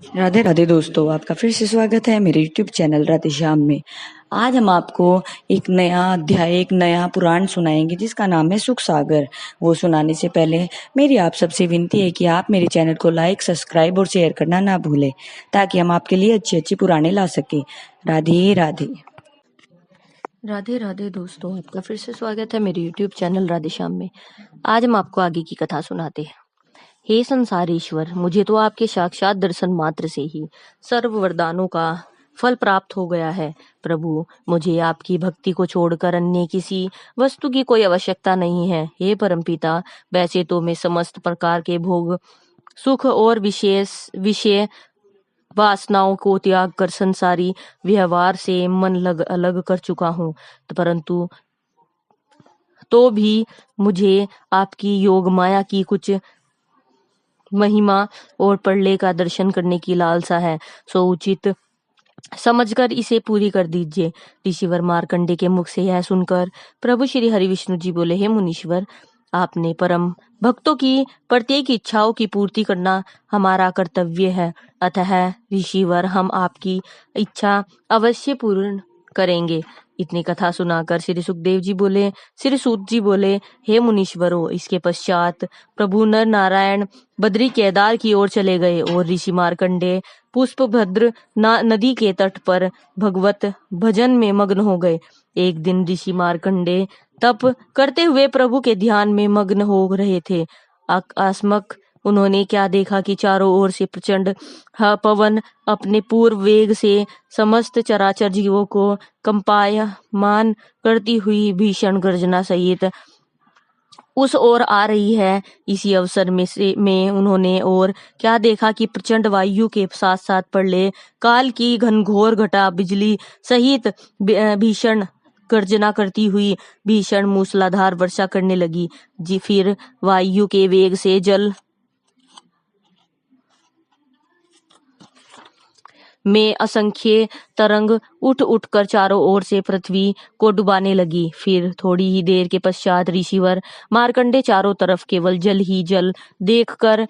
राधे राधे दोस्तों, आपका फिर से स्वागत है मेरे YouTube चैनल राधे श्याम में। आज हम आपको एक नया अध्याय, एक नया पुराण सुनाएंगे जिसका नाम है सुख सागर। वो सुनाने से पहले मेरी आप सबसे विनती है कि आप मेरे चैनल को लाइक, सब्सक्राइब और शेयर करना ना भूलें, ताकि हम आपके लिए अच्छी अच्छी पुराणे ला सके। राधे राधे। राधे राधे दोस्तों, आपका फिर से स्वागत है मेरे YouTube चैनल राधे श्याम में। आज हम आपको आगे की कथा सुनाते हैं। हे संसारेश्वर, मुझे तो आपके साक्षात दर्शन मात्र से ही सर्व वरदानों का फल प्राप्त हो गया है। प्रभु, मुझे आपकी भक्ति को छोड़कर अन्य किसी वस्तु की कोई आवश्यकता नहीं है। हे परमपिता, वैसे तो मैं समस्त प्रकार के भोग, सुख और विषय वासनाओं को त्याग कर संसारी व्यवहार से मन अलग कर चुका हूँ, परंतु तो भी मुझे आपकी योग माया की कुछ महिमा और प्रलय का दर्शन करने की लालसा है। सो उचित समझकर इसे पूरी कर दीजिए। ऋषिवर मार्कंडे के मुख से यह सुनकर प्रभु श्री हरि विष्णु जी बोले, हे मुनीश्वर, आपने परम भक्तों की प्रत्येक इच्छाओं की पूर्ति करना हमारा कर्तव्य है। अतः ऋषिवर, हम आपकी इच्छा अवश्य पूर्ण करेंगे। इतनी कथा सुनाकर श्री सुखदेव जी बोले, श्री सूत जी बोले, हे मुनीश्वरों, इसके पश्चात प्रभु नर नारायण बद्री केदार की ओर चले गए और ऋषि मार्कंडे पुष्पभद्र नदी के तट पर भगवत भजन में मग्न हो गए। एक दिन ऋषि मार्कंडे तप करते हुए प्रभु के ध्यान में मग्न हो रहे थे। आकस्मक उन्होंने क्या देखा कि चारों ओर से प्रचंड पवन अपने पूर्व वेग से समस्त चराचर जीवों को कंपायमान करती हुई भीषण गर्जना सहित उस ओर आ रही है। इसी अवसर में उन्होंने और क्या देखा कि प्रचंड वायु के साथ साथ प्रलय काल की घनघोर घटा बिजली सहित भीषण गर्जना करती हुई भीषण मूसलाधार वर्षा करने लगी। जी फिर वायु के वेग से जल में असंख्य तरंग उठ उठकर चारों ओर से पृथ्वी को डुबाने लगी। फिर थोड़ी ही देर के पश्चात ऋषिवर मार्कंडे चारों तरफ केवल जल ही जल देखकर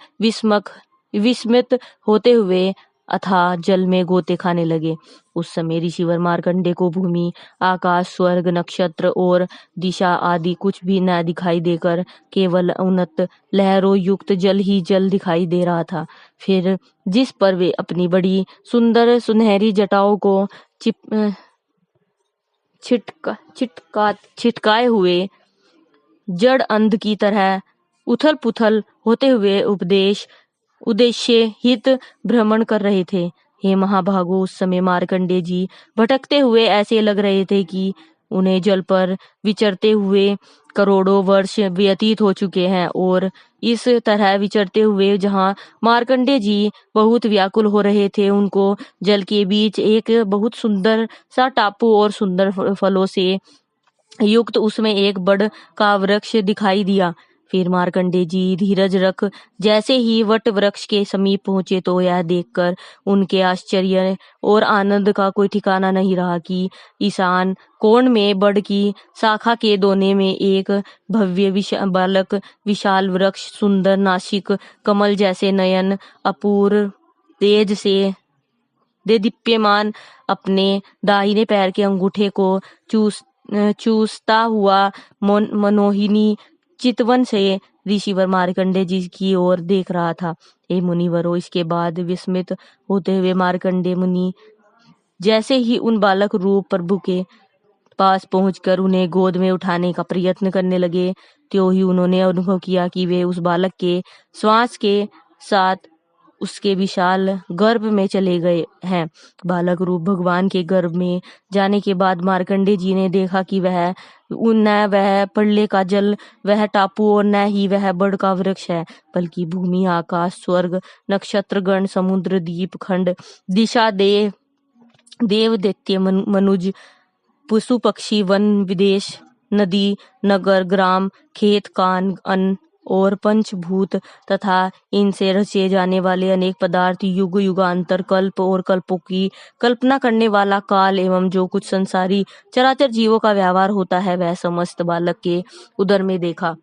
विस्मित होते हुए अथाह जल में गोते खाने लगे। उस समय ऋषिवर मार्कंडे को भूमि, आकाश, स्वर्ग, नक्षत्र और दिशा आदि कुछ भी न दिखाई देकर केवल उन्नत लहरों युक्त जल ही जल दिखाई दे रहा था। फिर जिस पर वे अपनी बड़ी सुंदर सुनहरी जटाओं को छिटकाए हुए जड़ अंध की तरह उथल पुथल होते हुए उद्देश्य हित भ्रमण कर रहे थे। हे महाभागो, उस समय मार्कंडे जी भटकते हुए ऐसे लग रहे थे कि उन्हें जल पर विचरते हुए करोड़ों वर्ष व्यतीत हो चुके हैं, और इस तरह विचरते हुए जहाँ मार्कंडे जी बहुत व्याकुल हो रहे थे, उनको जल के बीच एक बहुत सुंदर सा टापू और सुंदर फलों से युक्त उसमें एक बड़ का वृक्ष दिखाई दिया। फिर मार्कंडे जी धीरज रख जैसे ही वट वृक्ष के समीप पहुंचे तो यह देखकर उनके आश्चर्य और आनंद का कोई ठिकाना नहीं रहा कि ईशान कोण में बड़ की शाखा के दोने में एक भव्य बालक विशाल वृक्ष, सुंदर नासिक, कमल जैसे नयन, अपूर्व तेज से देदीप्यमान, अपने दाहिने पैर के अंगूठे को चूसता हुआ मनोहिनी चितवन से ऋषिवर मार्कंडे जी की ओर देख रहा था। हे मुनिवरों, इसके बाद विस्मित होते हुए मार्कंडे मुनि जैसे ही उन बालक रूप प्रभु के पास पहुंचकर उन्हें गोद में उठाने का प्रयत्न करने लगे, त्यों ही उन्होंने अनुभव किया कि वे उस बालक के श्वास के साथ उसके विशाल गर्भ में चले गए हैं। बालक रूप भगवान के गर्भ में जाने के बाद मार्कंडे जी ने देखा कि न वह प्रलय का जल, वह टापू और न ही वह बड़ का वृक्ष है, बल्कि भूमि, आकाश, स्वर्ग, नक्षत्र गण, समुद्र, द्वीप खंड, दिशा, देव दैत्य, मनुज, पशु पक्षी, वन विदेश, नदी, नगर, ग्राम, खेत, कान, अन्न और पंचभूत तथा इनसे रचे जाने वाले अनेक पदार्थ, युग युगांतर, कल्प और कल्पों की कल्पना करने वाला काल एवं जो कुछ संसारी चराचर जीवों का व्यवहार होता है, वह समस्त बालक के उदर में देखा।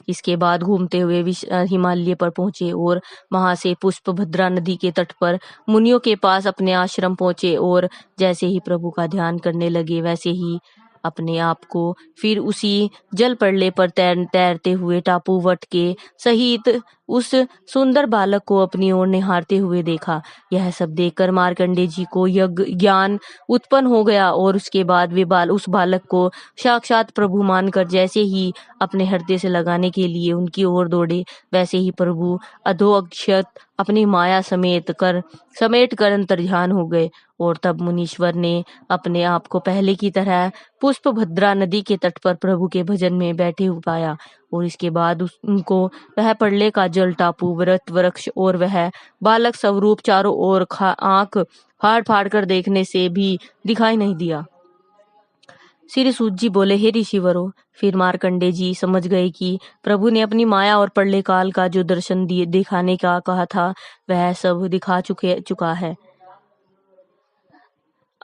इसके बाद घूमते हुए हिमालय पर पहुंचे और वहां से पुष्पभद्रा नदी के तट पर मुनियों के पास अपने आश्रम पहुंचे और जैसे ही प्रभु का ध्यान करने लगे वैसे ही अपने आप को फिर उसी जल प्रलय पर तैरते हुए टापू वट के सहित उस सुंदर बालक को अपनी ओर निहारते हुए देखा। यह सब देखकर मार्कंडेय जी को ज्ञान उत्पन्न हो गया और उसके बाद वे उस बालक को साक्षात प्रभु मानकर जैसे ही अपने हृदय से लगाने के लिए उनकी ओर दौड़े वैसे ही प्रभु अधोक्षत अपनी माया समेट कर अंतर्ध्यान हो गए। और तब मुनीश्वर ने अपने आप को पहले की तरह पुष्पभद्रा नदी के तट पर प्रभु के भजन में बैठे हुए पाया और इसके बाद उनको वह प्रलय का जल, टापू, वृत, वृक्ष और वह बालक स्वरूप चारों ओर आंख फाड़ फाड़ कर देखने से भी दिखाई नहीं दिया। श्री सूत जी बोले, हे ऋषिवरों, फिर मार्कंडेय जी समझ गए कि प्रभु ने अपनी माया और प्रलय काल का जो दर्शन दिखाने का कहा था वह सब दिखा चुका है।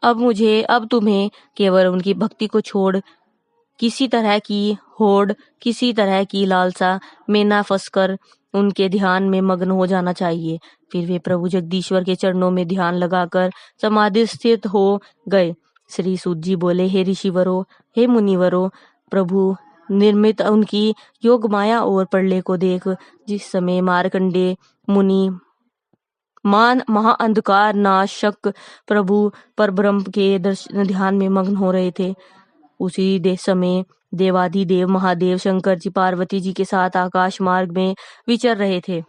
अब तुम्हें केवल उनकी भक्ति को छोड़ किसी तरह की होड़, किसी तरह की लालसा में न फंसकर उनके ध्यान में मग्न हो जाना चाहिए। फिर वे प्रभु जगदीश्वर के चरणों में ध्यान लगाकर समाधि स्थित हो गए। श्री सूत जी बोले, हे ऋषिवरों, हे मुनिवरों, प्रभु निर्मित उनकी योग माया और प्रलय को देख जिस समय मार्कंडेय मुनि महाअंधकार नाशक प्रभु परब्रह्म के ध्यान में मग्न हो रहे थे, उसी समय देवाधिदेव महादेव शंकर जी पार्वती जी के साथ आकाश मार्ग में विचर रहे थे।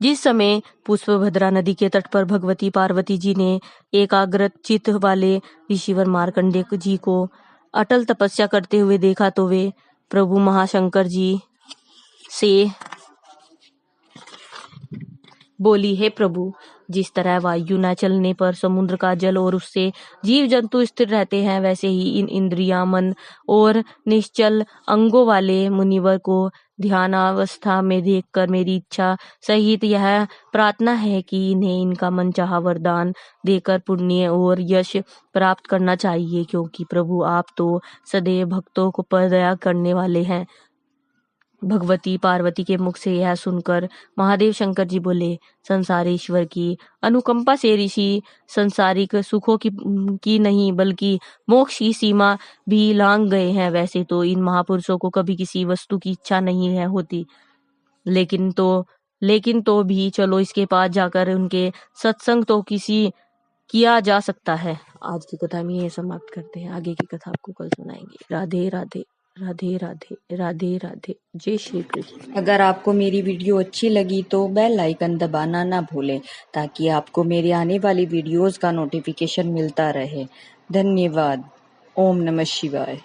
जिस समय पुष्पभद्रा नदी के तट पर भगवती पार्वती जी ने एकाग्र चित्त वाले ऋषिवर मार्कंडेय जी को अटल तपस्या करते हुए देखा तो वे प्रभु महाशंकर जी से बोली, हे प्रभु, जिस तरह वायु न चलने पर समुद्र का जल और उससे जीव जंतु स्थिर रहते हैं वैसे ही इन इंद्रिया, मन और निश्चल अंगों वाले मुनिवर को ध्यानावस्था में देखकर मेरी इच्छा सहित यह प्रार्थना है कि इन्हें इनका मनचाहा वरदान देकर पुण्य और यश प्राप्त करना चाहिए, क्योंकि प्रभु आप तो सदैव भक्तों को पर दया करने वाले हैं। भगवती पार्वती के मुख से यह सुनकर महादेव शंकर जी बोले, संसारेश्वर की अनुकंपा से ऋषि संसारिक सुखों की नहीं बल्कि मोक्ष की सीमा भी लांघ गए हैं। वैसे तो इन महापुरुषों को कभी किसी वस्तु की इच्छा नहीं है होती, लेकिन तो भी चलो इसके पास जाकर उनके सत्संग तो किया जा सकता है। आज की कथा में ये समाप्त करते हैं, आगे की कथा आपको कल सुनाएंगे। राधे राधे, राधे राधे, राधे राधे, जय श्री कृष्ण। अगर आपको मेरी वीडियो अच्छी लगी तो बेल आइकन दबाना ना भूलें ताकि आपको मेरी आने वाली वीडियोस का नोटिफिकेशन मिलता रहे। धन्यवाद। ओम नमः शिवाय।